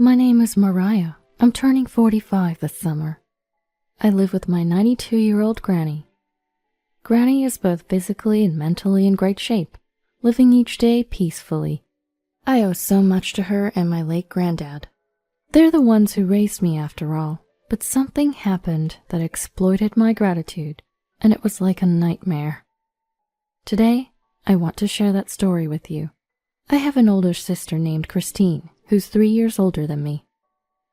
My name is Mariah. I'm turning 45 this summer. I live with my 92-year-old granny. Granny is both physically and mentally in great shape, living each day peacefully. I owe so much to her and my late granddad. They're the ones who raised me after all, but something happened that exploited my gratitude, and it was like a nightmare. Today, I want to share that story with you. I have an older sister named Christine, who's 3 years older than me.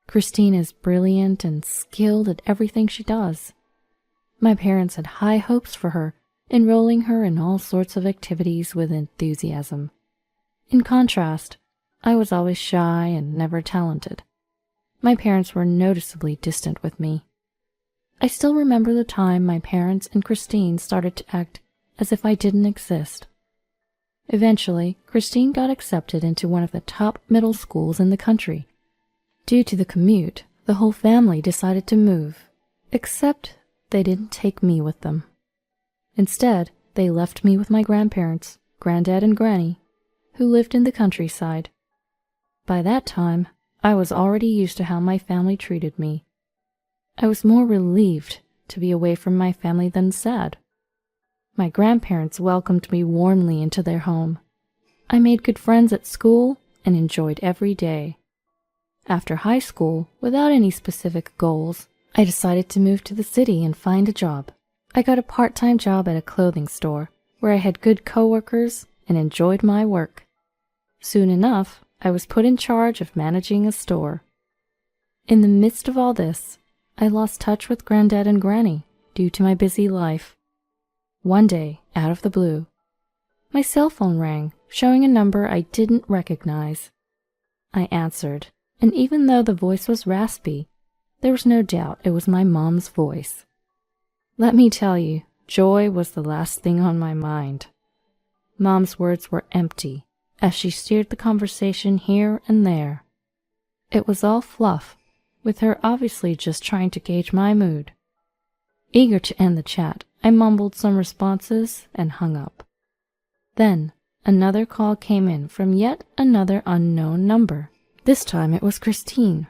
Christine is brilliant and skilled at everything she does. My parents had high hopes for her, enrolling her in all sorts of activities with enthusiasm. In contrast, I was always shy and never talented. My parents were noticeably distant with me. I still remember the time my parents and Christine started to act as if I didn't exist. Eventually, Christine got accepted into one of the top middle schools in the country. Due to the commute, the whole family decided to move, except they didn't take me with them. Instead, they left me with my grandparents, Granddad and Granny, who lived in the countryside. By that time, I was already used to how my family treated me. I was more relieved to be away from my family than sad. My grandparents welcomed me warmly into their home. I made good friends at school and enjoyed every day. After high school, without any specific goals, I decided to move to the city and find a job. I got a part-time job at a clothing store, where I had good coworkers and enjoyed my work. Soon enough, I was put in charge of managing a store. In the midst of all this, I lost touch with Granddad and Granny due to my busy life. One day, out of the blue, my cell phone rang, showing a number I didn't recognize. I answered, and even though the voice was raspy, there was no doubt it was my mom's voice. Let me tell you, joy was the last thing on my mind. Mom's words were empty, as she steered the conversation here and there. It was all fluff, with her obviously just trying to gauge my mood. Eager to end the chat, I mumbled some responses and hung up. Then, another call came in from yet another unknown number. This time it was Christine.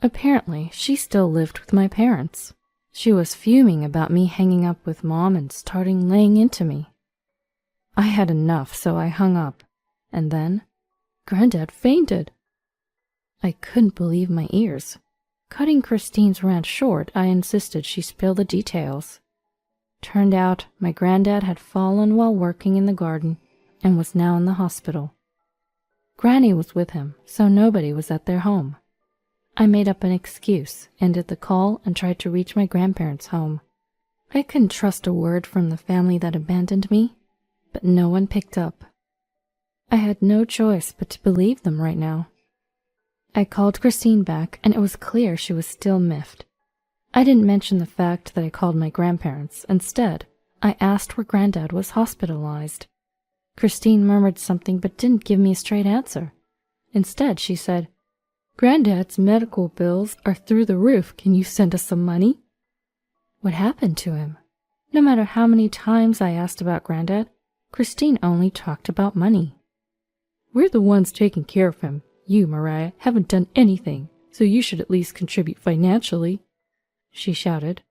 Apparently, she still lived with my parents. She was fuming about me hanging up with Mom and starting laying into me. I had enough, so I hung up, and then Granddad fainted. I couldn't believe my ears. Cutting Christine's rant short, I insisted she spill the details. Turned out my granddad had fallen while working in the garden and was now in the hospital. Granny was with him, so nobody was at their home. I made up an excuse, ended the call, and tried to reach my grandparents' home. I couldn't trust a word from the family that abandoned me, but no one picked up. I had no choice but to believe them right now. I called Christine back, and it was clear she was still miffed. I didn't mention the fact that I called my grandparents. Instead, I asked where Granddad was hospitalized. Christine murmured something but didn't give me a straight answer. Instead, she said, "Granddad's medical bills are through the roof. Can you send us some money?" What happened to him? No matter how many times I asked about Granddad, Christine only talked about money. "We're the ones taking care of him. You, Mariah, haven't done anything, so you should at least contribute financially," she shouted.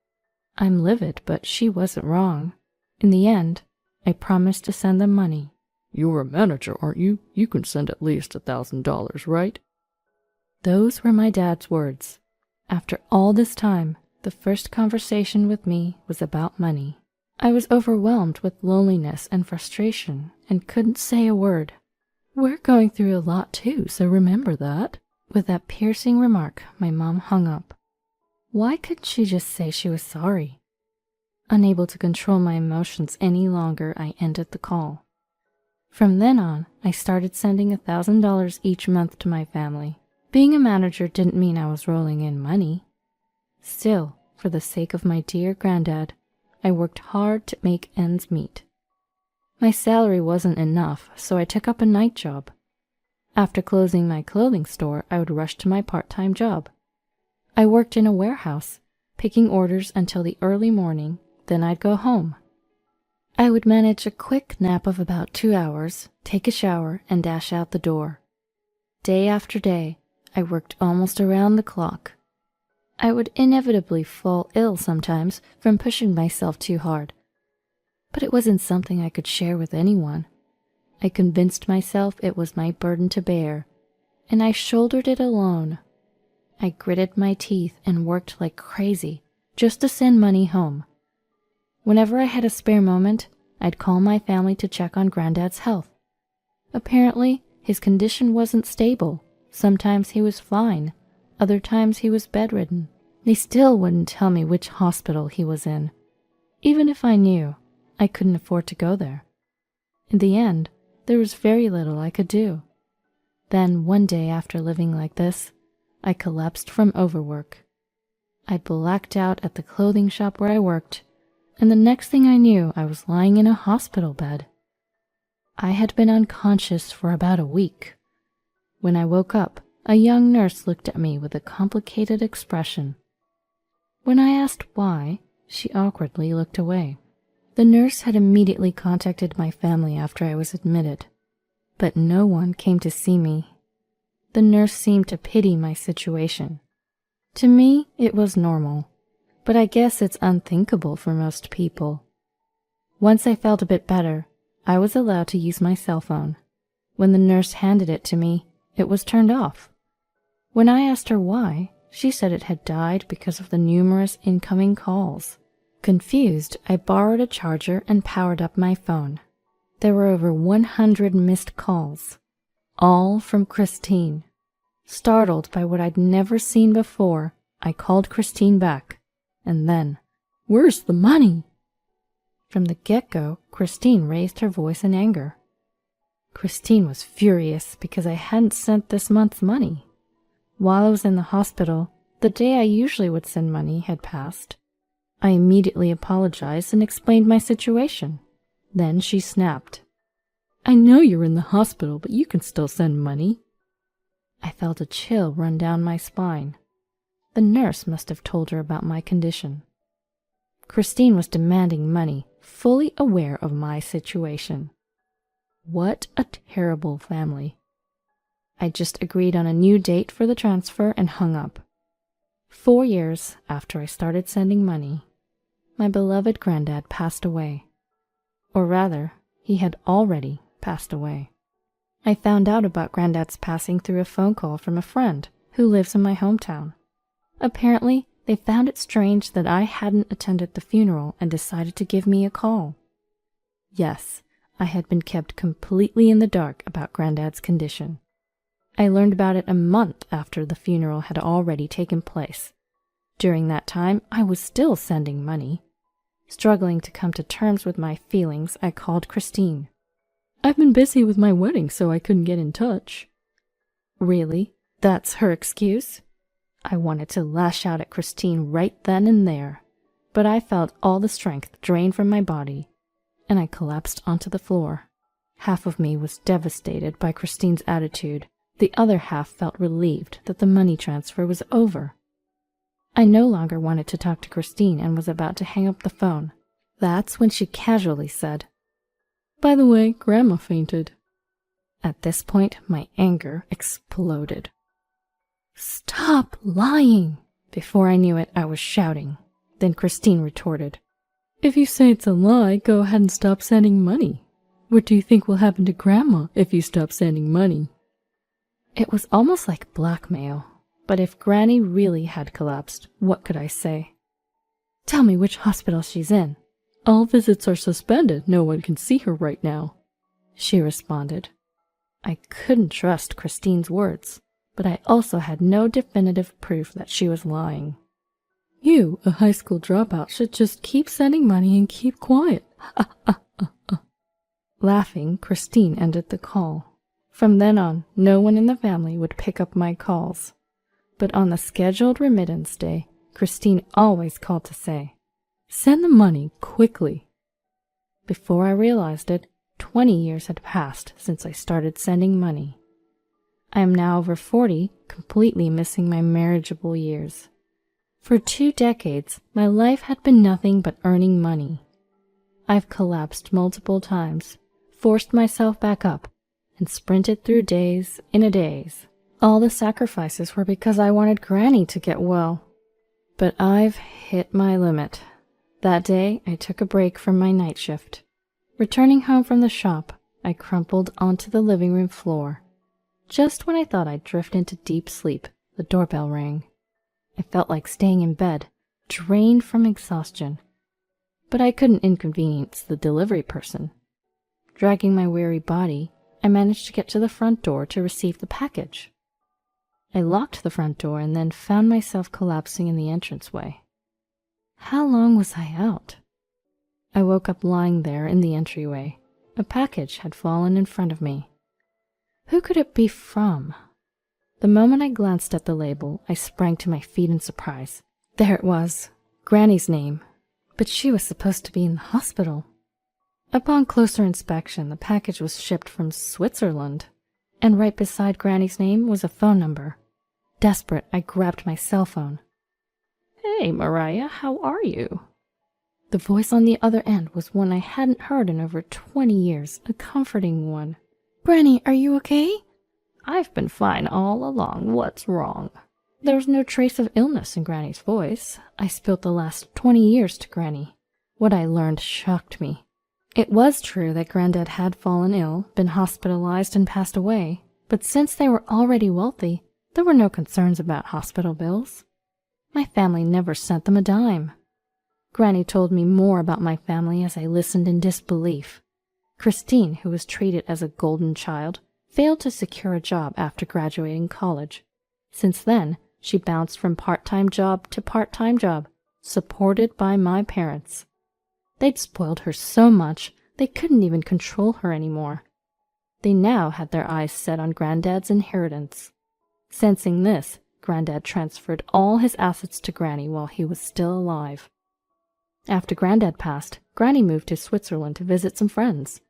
I'm livid, but she wasn't wrong. In the end, I promised to send them money. "You're a manager, aren't you? You can send at least $1,000, right?" Those were my dad's words. After all this time, the first conversation with me was about money. I was overwhelmed with loneliness and frustration and couldn't say a word. "We're going through a lot too, so remember that." With that piercing remark, my mom hung up. Why couldn't she just say she was sorry? Unable to control my emotions any longer, I ended the call. From then on, I started sending $1,000 each month to my family. Being a manager didn't mean I was rolling in money. Still, for the sake of my dear granddad, I worked hard to make ends meet. My salary wasn't enough, so I took up a night job. After closing my clothing store, I would rush to my part-time job. I worked in a warehouse, picking orders until the early morning, then I'd go home. I would manage a quick nap of about 2 hours, take a shower, and dash out the door. Day after day, I worked almost around the clock. I would inevitably fall ill sometimes from pushing myself too hard, but it wasn't something I could share with anyone. I convinced myself it was my burden to bear, and I shouldered it alone. I gritted my teeth and worked like crazy just to send money home. Whenever I had a spare moment, I'd call my family to check on Granddad's health. Apparently, his condition wasn't stable. Sometimes he was fine, other times he was bedridden. They still wouldn't tell me which hospital he was in. Even if I knew, I couldn't afford to go there. In the end, there was very little I could do. Then, one day after living like this, I collapsed from overwork. I blacked out at the clothing shop where I worked, and the next thing I knew, I was lying in a hospital bed. I had been unconscious for about a week. When I woke up, a young nurse looked at me with a complicated expression. When I asked why, she awkwardly looked away. The nurse had immediately contacted my family after I was admitted, but no one came to see me. The nurse seemed to pity my situation. To me, it was normal, but I guess it's unthinkable for most people. Once I felt a bit better, I was allowed to use my cell phone. When the nurse handed it to me, it was turned off. When I asked her why, she said it had died because of the numerous incoming calls. Confused, I borrowed a charger and powered up my phone. There were over 100 missed calls, all from Christine. Startled by what I'd never seen before, I called Christine back, and then, "Where's the money?" From the get-go, Christine raised her voice in anger. Christine was furious because I hadn't sent this month's money. While I was in the hospital, the day I usually would send money had passed. I immediately apologized and explained my situation. Then she snapped. "I know you're in the hospital, but you can still send money." I felt a chill run down my spine. The nurse must have told her about my condition. Christine was demanding money, fully aware of my situation. What a terrible family. I just agreed on a new date for the transfer and hung up. 4 years after I started sending money, my beloved granddad passed away. Or rather, he had already passed away. I found out about Granddad's passing through a phone call from a friend who lives in my hometown. Apparently, they found it strange that I hadn't attended the funeral and decided to give me a call. Yes, I had been kept completely in the dark about Granddad's condition. I learned about it a month after the funeral had already taken place. During that time, I was still sending money. Struggling to come to terms with my feelings, I called Christine. "I've been busy with my wedding, so I couldn't get in touch." Really? That's her excuse? I wanted to lash out at Christine right then and there, but I felt all the strength drain from my body, and I collapsed onto the floor. Half of me was devastated by Christine's attitude. The other half felt relieved that the money transfer was over. I no longer wanted to talk to Christine and was about to hang up the phone. That's when she casually said, "By the way, Grandma fainted." At this point, my anger exploded. "Stop lying!" Before I knew it, I was shouting. Then Christine retorted, "If you say it's a lie, go ahead and stop sending money. What do you think will happen to Grandma if you stop sending money?" It was almost like blackmail, but if Granny really had collapsed, what could I say? "Tell me which hospital she's in." "All visits are suspended. No one can see her right now," she responded. I couldn't trust Christine's words, but I also had no definitive proof that she was lying. "You, a high school dropout, should just keep sending money and keep quiet." Laughing, Christine ended the call. From then on, no one in the family would pick up my calls. But on the scheduled remittance day, Christine always called to say, "Send the money quickly." Before I realized it, 20 years had passed since I started sending money. I am now over 40, completely missing my marriageable years. For 2 decades, my life had been nothing but earning money. I've collapsed multiple times, forced myself back up, and sprinted through days in a daze, All the sacrifices were because I wanted Granny to get well. But I've hit my limit. That day, I took a break from my night shift. Returning home from the shop, I crumpled onto the living room floor. Just when I thought I'd drift into deep sleep, the doorbell rang. I felt like staying in bed, drained from exhaustion. But I couldn't inconvenience the delivery person. Dragging my weary body, I managed to get to the front door to receive the package. I locked the front door and then found myself collapsing in the entranceway. How long was I out? I woke up lying there in the entryway. A package had fallen in front of me. Who could it be from? The moment I glanced at the label, I sprang to my feet in surprise. There it was, Granny's name, but she was supposed to be in the hospital. Upon closer inspection, the package was shipped from Switzerland, and right beside Granny's name was a phone number. Desperate, I grabbed my cell phone. "Hey, Mariah, how are you?" The voice on the other end was one I hadn't heard in over 20 years, a comforting one. "Granny, are you okay?" "I've been fine all along. What's wrong?" There was no trace of illness in Granny's voice. I spilled the last 20 years to Granny. What I learned shocked me. It was true that Granddad had fallen ill, been hospitalized, and passed away, but since they were already wealthy, there were no concerns about hospital bills. My family never sent them a dime. Granny told me more about my family as I listened in disbelief. Christine, who was treated as a golden child, failed to secure a job after graduating college. Since then, she bounced from part-time job to part-time job, supported by my parents. They'd spoiled her so much, they couldn't even control her anymore. They now had their eyes set on Granddad's inheritance. Sensing this, Granddad transferred all his assets to Granny while he was still alive. After Granddad passed, Granny moved to Switzerland to visit some friends.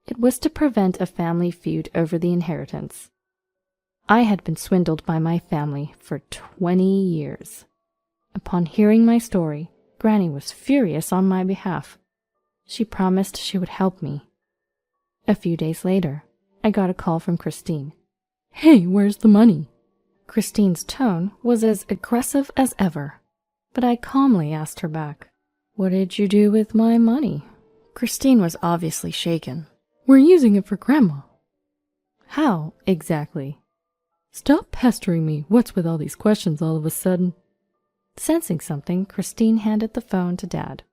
It was to prevent a family feud over the inheritance. I had been swindled by my family for 20 years. Upon hearing my story, Granny was furious on my behalf. She promised she would help me. A few days later, I got a call from Christine. "Hey, where's the money?" Christine's tone was as aggressive as ever, but I calmly asked her back, "What did you do with my money?" Christine was obviously shaken. "We're using it for Grandma." "How, exactly?" "Stop pestering me. What's with all these questions all of a sudden?" Sensing something, Christine handed the phone to Dad.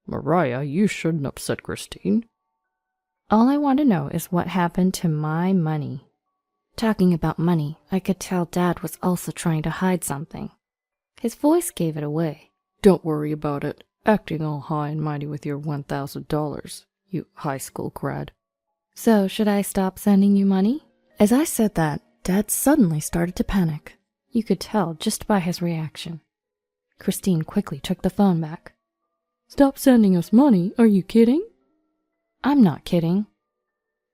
"Mariah, you shouldn't upset Christine." "All I want to know is what happened to my money." Talking about money, I could tell Dad was also trying to hide something. His voice gave it away. "Don't worry about it. Acting all high and mighty with your $1,000, you high school grad." "So, should I stop sending you money?" As I said that, Dad suddenly started to panic. You could tell just by his reaction. Christine quickly took the phone back. "Stop sending us money? Are you kidding?" "I'm not kidding."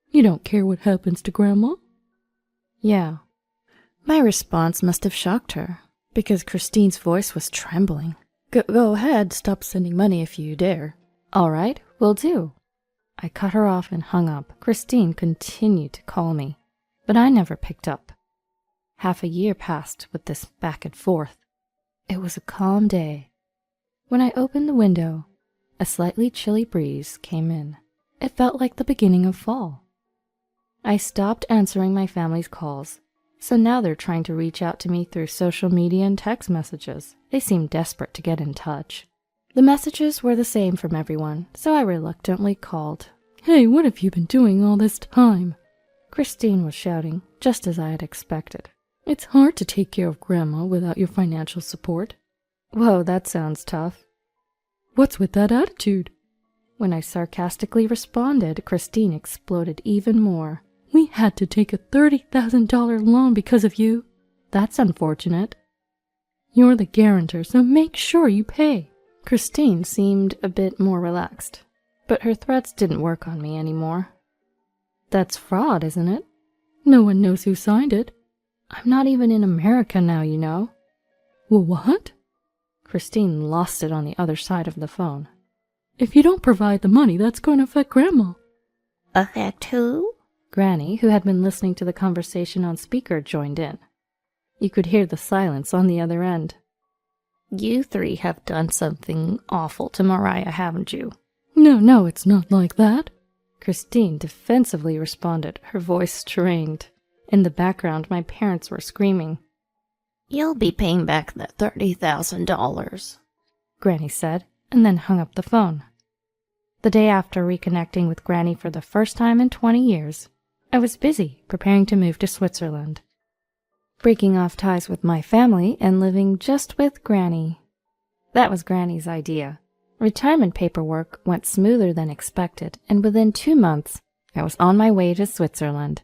"You don't care what happens to Grandma?" "Yeah." My response must have shocked her, because Christine's voice was trembling. Go ahead, stop sending money if you dare." "All right, will do." I cut her off and hung up. Christine continued to call me, but I never picked up. Half a year passed with this back and forth. It was a calm day. When I opened the window, a slightly chilly breeze came in. It felt like the beginning of fall. I stopped answering my family's calls, so now they're trying to reach out to me through social media and text messages. They seem desperate to get in touch. The messages were the same from everyone, so I reluctantly called. "Hey, what have you been doing all this time?" Christine was shouting, just as I had expected. "It's hard to take care of Grandma without your financial support." "Whoa, that sounds tough." "What's with that attitude?" When I sarcastically responded, Christine exploded even more. "We had to take a $30,000 loan because of you." "That's unfortunate." "You're the guarantor, so make sure you pay." Christine seemed a bit more relaxed, but her threats didn't work on me anymore. "That's fraud, isn't it?" "No one knows who signed it." "I'm not even in America now, you know." "Well, what?" Christine lost it on the other side of the phone. "If you don't provide the money, that's going to affect Grandma." "Affect who?" Granny, who had been listening to the conversation on speaker, joined in. You could hear the silence on the other end. You three have done something awful to Mariah, haven't you? No, it's not like that, Christine defensively responded, her voice strained. In the background, my parents were screaming. You'll be paying back that $30,000, Granny said, and then hung up the phone. The day after reconnecting with Granny for the first time in 20 years, I was busy preparing to move to Switzerland, breaking off ties with my family and living just with Granny. That was Granny's idea. Retirement paperwork went smoother than expected, and within 2 months, I was on my way to Switzerland.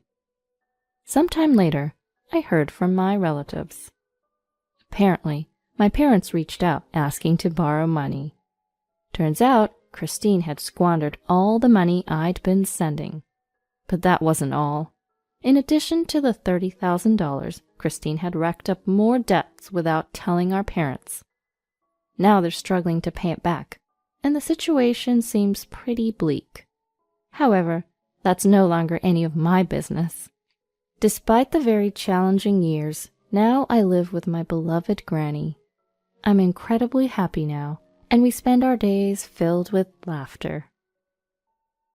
Sometime later, I heard from my relatives. Apparently, my parents reached out asking to borrow money. Turns out, Christine had squandered all the money I'd been sending. But that wasn't all. In addition to the $30,000, Christine had racked up more debts without telling our parents. Now they're struggling to pay it back, and the situation seems pretty bleak. However, that's no longer any of my business. Despite the very challenging years, now I live with my beloved Granny. I'm incredibly happy now, and we spend our days filled with laughter.